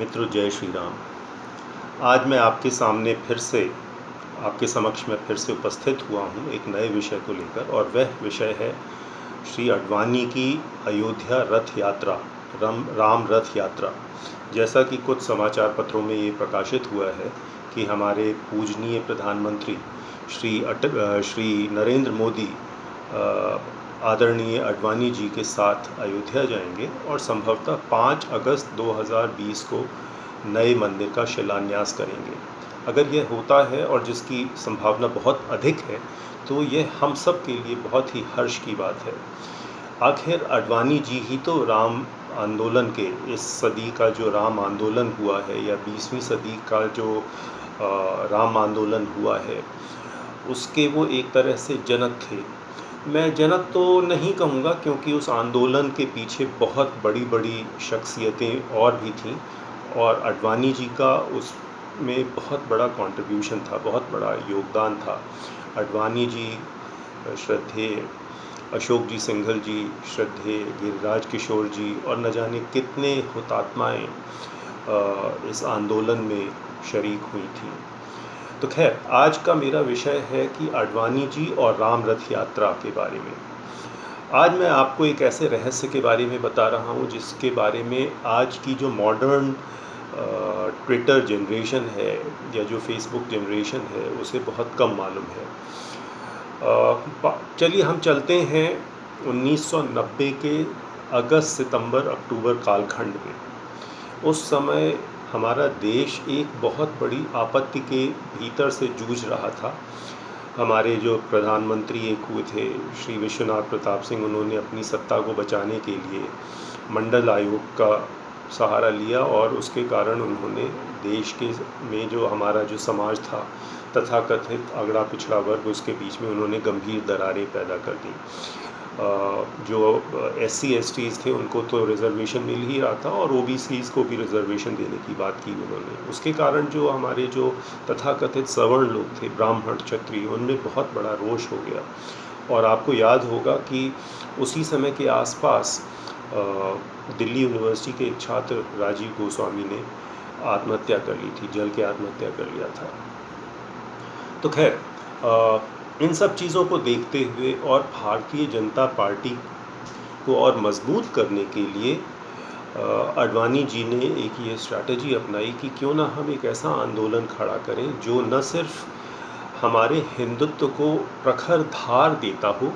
मित्रों, जय श्री राम। आज मैं आपके सामने आपके समक्ष में फिर से उपस्थित हुआ हूँ एक नए विषय को लेकर, और वह विषय है श्री अडवाणी की अयोध्या रथ यात्रा, राम रथ यात्रा। जैसा कि कुछ समाचार पत्रों में ये प्रकाशित हुआ है कि हमारे पूजनीय प्रधानमंत्री श्री नरेंद्र मोदी आदरणीय अडवाणी जी के साथ अयोध्या जाएंगे और संभवतः 5 अगस्त 2020 को नए मंदिर का शिलान्यास करेंगे। अगर यह होता है, और जिसकी संभावना बहुत अधिक है, तो यह हम सब के लिए बहुत ही हर्ष की बात है। आखिर अडवाणी जी ही तो राम आंदोलन के, इस सदी का जो राम आंदोलन हुआ है, या 20वीं सदी का जो राम आंदोलन हुआ है, उसके वो एक तरह से जनक थे। मैं जनक तो नहीं कहूँगा, क्योंकि उस आंदोलन के पीछे बहुत बड़ी बड़ी शख्सियतें और भी थीं, और अडवाणी जी का उसमें बहुत बड़ा कंट्रीब्यूशन था, बहुत बड़ा योगदान था। अडवाणी जी, श्रद्धेय अशोक जी सिंघल जी, श्रद्धेय गिरिराज किशोर जी, और न जाने कितने हुतात्माएँ इस आंदोलन में शरीक हुई थी। तो खैर, आज का मेरा विषय है कि अडवाणी जी और राम रथ यात्रा के बारे में। आज मैं आपको एक ऐसे रहस्य के बारे में बता रहा हूँ जिसके बारे में आज की जो मॉडर्न ट्विटर जनरेशन है, या जो फेसबुक जनरेशन है, उसे बहुत कम मालूम है। चलिए हम चलते हैं 1990 के अगस्त, सितंबर, अक्टूबर कालखंड में। उस समय हमारा देश एक बहुत बड़ी आपत्ति के भीतर से जूझ रहा था। हमारे जो प्रधानमंत्री एक हुए थे, श्री विश्वनाथ प्रताप सिंह, उन्होंने अपनी सत्ता को बचाने के लिए मंडल आयोग का सहारा लिया, और उसके कारण उन्होंने देश के में जो हमारा जो समाज था, तथाकथित अगड़ा पिछड़ा वर्ग, उसके बीच में उन्होंने गंभीर दरारें पैदा कर दी। जो SC STs थे, उनको तो रिजर्वेशन मिल ही रहा था, और OBCs को भी रिजर्वेशन देने की बात की उन्होंने। उसके कारण जो हमारे जो तथाकथित सवर्ण लोग थे, ब्राह्मण, क्षत्रिय, उनमें बहुत बड़ा रोष हो गया। और आपको याद होगा कि उसी समय के आसपास दिल्ली यूनिवर्सिटी के एक छात्र राजीव गोस्वामी ने आत्महत्या कर ली थी, जल के आत्महत्या कर लिया था। तो खैर, इन सब चीज़ों को देखते हुए और भारतीय जनता पार्टी को और मजबूत करने के लिए अडवाणी जी ने एक ये स्ट्रैटेजी अपनाई कि क्यों ना हम एक ऐसा आंदोलन खड़ा करें जो न सिर्फ हमारे हिंदुत्व को प्रखर धार देता हो,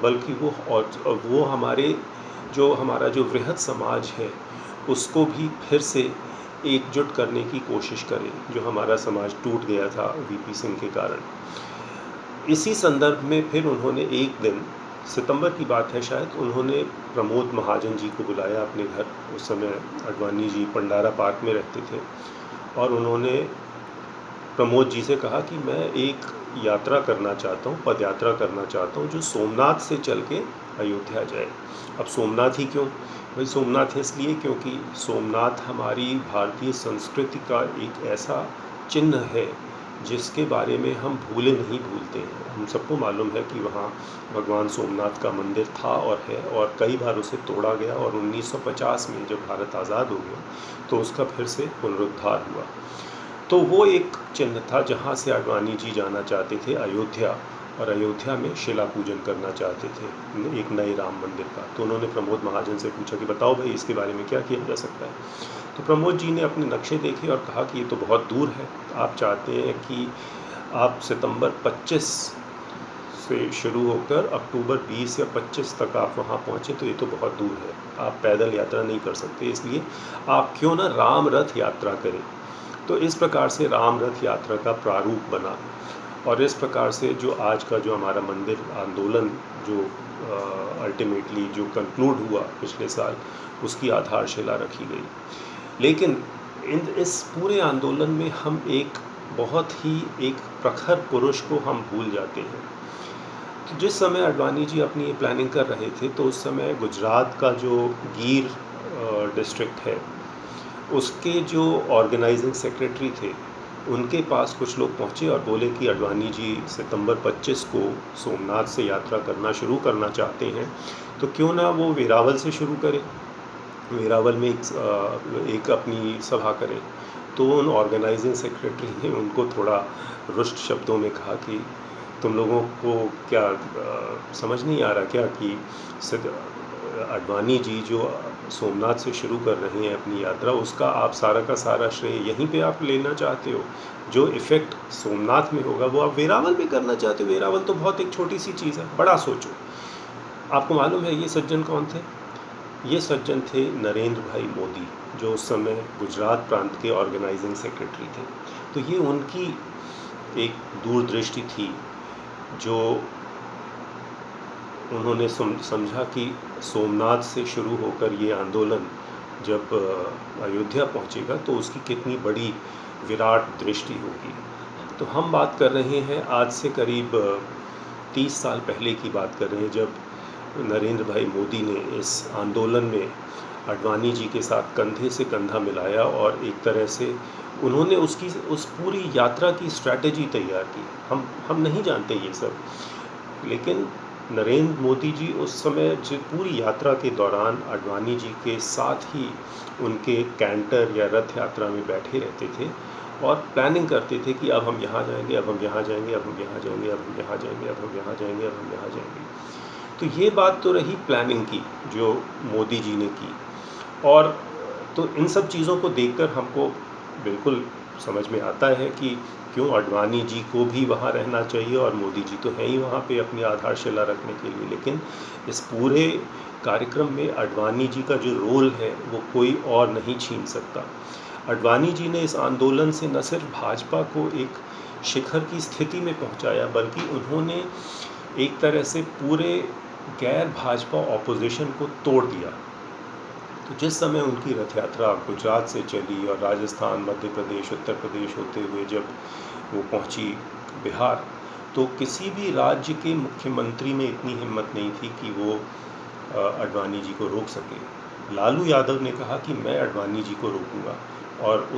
बल्कि वो हमारा जो वृहद समाज है, उसको भी फिर से एकजुट करने की कोशिश करें, जो हमारा समाज टूट गया था VP सिंह के कारण। इसी संदर्भ में फिर उन्होंने एक दिन, सितंबर की बात है शायद, उन्होंने प्रमोद महाजन जी को बुलाया अपने घर। उस समय अडवाणी जी पंडारा पार्क में रहते थे, और उन्होंने प्रमोद जी से कहा कि मैं एक यात्रा करना चाहता हूँ, पद यात्रा करना चाहता हूँ, जो सोमनाथ से चल के अयोध्या जाए। अब सोमनाथ ही क्यों भाई? सोमनाथ इसलिए क्योंकि सोमनाथ हमारी भारतीय संस्कृति का एक ऐसा चिन्ह है जिसके बारे में हम भूले नहीं भूलते हैं। हम सबको मालूम है कि वहाँ भगवान सोमनाथ का मंदिर था और है, और कई बार उसे तोड़ा गया, और 1950 में जब भारत आज़ाद हो गया तो उसका फिर से पुनरुद्धार हुआ। तो वो एक चिन्ह था जहाँ से अडवाणी जी जाना चाहते थे, अयोध्या, और अयोध्या में शिला पूजन करना चाहते थे एक नए राम मंदिर का। तो उन्होंने प्रमोद महाजन से पूछा कि बताओ भाई, इसके बारे में क्या किया जा सकता है। तो प्रमोद जी ने अपने नक्शे देखे और कहा कि ये तो बहुत दूर है। आप चाहते हैं कि आप सितंबर 25 से शुरू होकर अक्टूबर 20 या 25 तक आप वहाँ पहुँचे, तो ये तो बहुत दूर है, आप पैदल यात्रा नहीं कर सकते, इसलिए आप क्यों ना राम रथ यात्रा करें। तो इस प्रकार से राम रथ यात्रा का प्रारूप बना, और इस प्रकार से जो आज का जो हमारा मंदिर आंदोलन जो अल्टीमेटली जो कंक्लूड हुआ पिछले साल, उसकी आधारशिला रखी गई। लेकिन इस पूरे आंदोलन में हम एक प्रखर पुरुष को हम भूल जाते हैं। तो जिस समय अडवाणी जी अपनी ये प्लानिंग कर रहे थे, तो उस समय गुजरात का जो गीर डिस्ट्रिक्ट है, उसके जो ऑर्गेनाइजिंग सेक्रेटरी थे, उनके पास कुछ लोग पहुँचे और बोले कि अडवाणी जी सितंबर 25 को सोमनाथ से यात्रा करना शुरू करना चाहते हैं, तो क्यों ना वो वेरावल से शुरू करें। वेरावल में एक अपनी सभा करें, तो उन ऑर्गेनाइजिंग सेक्रेटरी ने उनको थोड़ा रुष्ट शब्दों में कहा कि तुम लोगों को क्या समझ नहीं आ रहा क्या कि अडवाणी जी जो सोमनाथ से शुरू कर रहे हैं अपनी यात्रा, उसका आप सारा का सारा श्रेय यहीं पे आप लेना चाहते हो। जो इफ़ेक्ट सोमनाथ में होगा वो आप वेरावल में करना चाहते हो। वेरावल तो बहुत एक छोटी सी चीज़ है, बड़ा सोचो। आपको मालूम है ये सज्जन कौन थे? ये सज्जन थे नरेंद्र भाई मोदी, जो उस समय गुजरात प्रांत के ऑर्गेनाइजिंग सेक्रेटरी थे। तो ये उनकी एक दूरदृष्टि थी, जो उन्होंने समझा कि सोमनाथ से शुरू होकर ये आंदोलन जब अयोध्या पहुंचेगा तो उसकी कितनी बड़ी विराट दृष्टि होगी। तो हम बात कर रहे हैं आज से करीब 30 साल पहले की बात कर रहे हैं, जब नरेंद्र भाई मोदी ने इस आंदोलन में अडवाणी जी के साथ कंधे से कंधा मिलाया और एक तरह से उन्होंने उस पूरी यात्रा की स्ट्रैटेजी तैयार की। हम नहीं जानते ये सब, लेकिन नरेंद्र मोदी जी उस समय जो पूरी यात्रा के दौरान अडवाणी जी के साथ ही उनके कैंटर या रथ यात्रा में बैठे रहते थे और प्लानिंग करते थे कि अब हम यहाँ जाएंगे, अब हम यहाँ जाएंगे, अब हम यहाँ जाएंगे, अब हम यहाँ जाएंगे, अब हम यहाँ जाएंगे, अब हम यहाँ जाएंगे। तो ये बात तो रही प्लानिंग की जो मोदी जी ने की। और तो इन सब चीज़ों को देखकर हमको बिल्कुल समझ में आता है कि क्यों अडवाणी जी को भी वहाँ रहना चाहिए, और मोदी जी तो हैं ही वहाँ पे अपनी आधारशिला रखने के लिए। लेकिन इस पूरे कार्यक्रम में अडवाणी जी का जो रोल है वो कोई और नहीं छीन सकता। अडवाणी जी ने इस आंदोलन से न सिर्फ भाजपा को एक शिखर की स्थिति में पहुंचाया, बल्कि उन्होंने एक तरह से पूरे गैर भाजपा ऑपोजिशन को तोड़ दिया। तो जिस समय उनकी रथ यात्रा गुजरात से चली और राजस्थान, मध्य प्रदेश, उत्तर प्रदेश होते हुए जब वो पहुंची बिहार, तो किसी भी राज्य के मुख्यमंत्री में इतनी हिम्मत नहीं थी कि वो अडवाणी जी को रोक सके। लालू यादव ने कहा कि मैं अडवाणी जी को रोकूंगा, और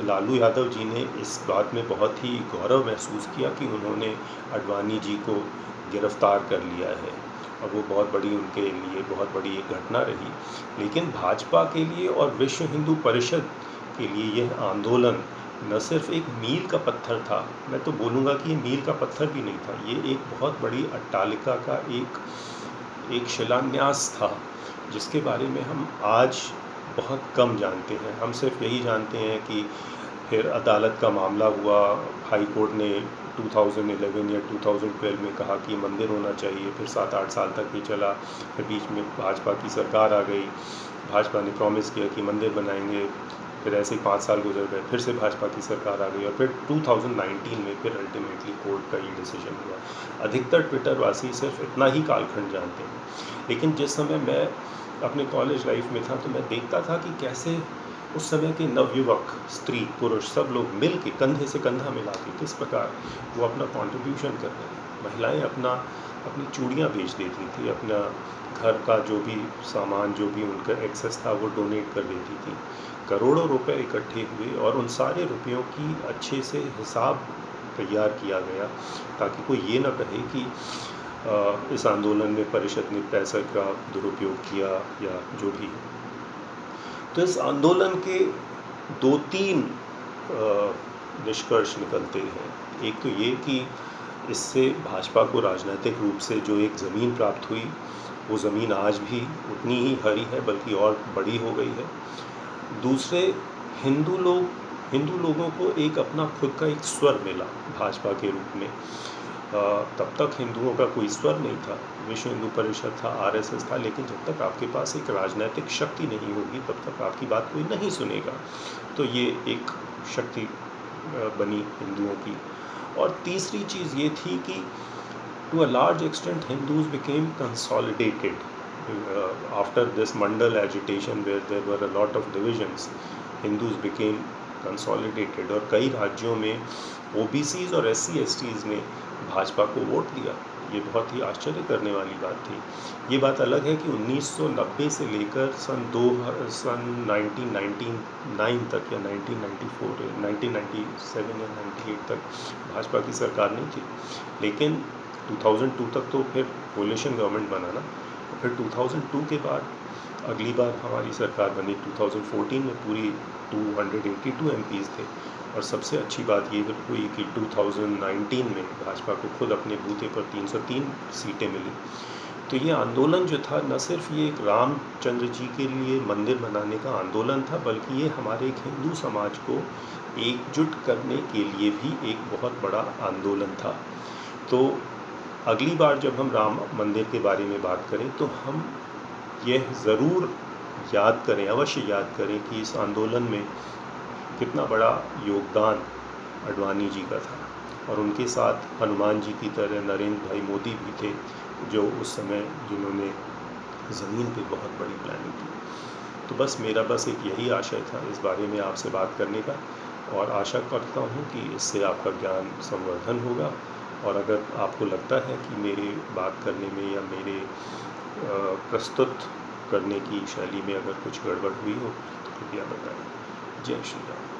लालू यादव जी ने इस बात में बहुत ही गौरव महसूस किया कि उन्होंने अडवाणी जी को गिरफ्तार कर लिया है, और वो बहुत बड़ी उनके लिए बहुत बड़ी एक घटना रही। लेकिन भाजपा के लिए और विश्व हिंदू परिषद के लिए यह आंदोलन न सिर्फ एक मील का पत्थर था, मैं तो बोलूँगा कि ये मील का पत्थर भी नहीं था, ये एक बहुत बड़ी अट्टालिका का एक शिलान्यास था, जिसके बारे में हम आज बहुत कम जानते हैं। हम सिर्फ यही जानते हैं कि फिर अदालत का मामला हुआ, हाई कोर्ट ने 2011 या 2012 में कहा कि मंदिर होना चाहिए, फिर 7-8 साल तक ये चला। फिर बीच में भाजपा की सरकार आ गई, भाजपा ने प्रॉमिस किया कि मंदिर बनाएंगे, फिर ऐसे ही 5 साल गुजर गए, फिर से भाजपा की सरकार आ गई, और फिर 2019 में फिर अल्टीमेटली कोर्ट का ये डिसीजन हुआ। अधिकतर ट्विटर वासी सिर्फ इतना ही कालखंड जानते हैं। लेकिन जिस समय मैं अपने कॉलेज लाइफ में था, तो मैं देखता था कि कैसे उस समय के नवयुवक, स्त्री पुरुष सब लोग मिल के कंधे से कंधा मिला के किस प्रकार वो अपना कंट्रीब्यूशन कर रहे हैं। महिलाएं अपनी चूड़ियाँ बेच देती थी, अपना घर का जो भी सामान, जो भी उनका एक्सेस था, वो डोनेट कर देती थी। करोड़ों रुपए इकट्ठे हुए और उन सारे रुपयों की अच्छे से हिसाब तैयार किया गया, ताकि कोई ये ना कहे कि इस आंदोलन में परिषद ने पैसे का दुरुपयोग किया या जो भी। तो इस आंदोलन के 2-3 निष्कर्ष निकलते हैं। एक तो ये कि इससे भाजपा को राजनीतिक रूप से जो एक ज़मीन प्राप्त हुई, वो ज़मीन आज भी उतनी ही हरी है, बल्कि और बड़ी हो गई है। दूसरे, हिंदू लोगों को एक अपना खुद का एक स्वर मिला भाजपा के रूप में। तब तक हिंदुओं का कोई स्वर नहीं था, विश्व हिंदू परिषद था, आरएसएस था, लेकिन जब तक आपके पास एक राजनीतिक शक्ति नहीं होगी तब तक आपकी बात कोई नहीं सुनेगा। तो ये एक शक्ति बनी हिंदुओं की। और तीसरी चीज़ ये थी कि to a large extent Hindus became consolidated after this Mandal agitation, where there were a lot of divisions. Hindus became consolidated, और कई राज्यों में OBCs और SC/STs ने भाजपा को वोट दिया। ये बहुत ही आश्चर्य करने वाली बात थी। ये बात अलग है कि 1990 से लेकर सन 1999 तक या 1994 1997 या 98 तक भाजपा की सरकार नहीं थी, लेकिन 2002 तक तो फिर कोलिशन गवर्नमेंट बना ना। फिर 2002 के बाद अगली बार हमारी सरकार बनी 2014 में, पूरी 282 एमपीज़ थे। और सबसे अच्छी बात ये हुई कि 2019 में भाजपा को खुद अपने बूते पर 303 सीटें मिली। तो ये आंदोलन जो था, न सिर्फ ये एक रामचंद्र जी के लिए मंदिर बनाने का आंदोलन था, बल्कि ये हमारे एक हिंदू समाज को एकजुट करने के लिए भी एक बहुत बड़ा आंदोलन था। तो अगली बार जब हम राम मंदिर के बारे में बात करें, तो हम यह ज़रूर याद करें, अवश्य याद करें कि इस आंदोलन में कितना बड़ा योगदान आडवाणी जी का था। और उनके साथ हनुमान जी की तरह नरेंद्र भाई मोदी भी थे, जो उस समय जिन्होंने ज़मीन पे बहुत बड़ी प्लानिंग की। तो बस मेरा एक यही आशय था इस बारे में आपसे बात करने का, और आशा करता हूँ कि इससे आपका ज्ञान संवर्धन होगा। और अगर आपको लगता है कि मेरे बात करने में या मेरे प्रस्तुत करने की शैली में अगर कुछ गड़बड़ हुई हो, तो कृपया बताएं। जय श्री राम।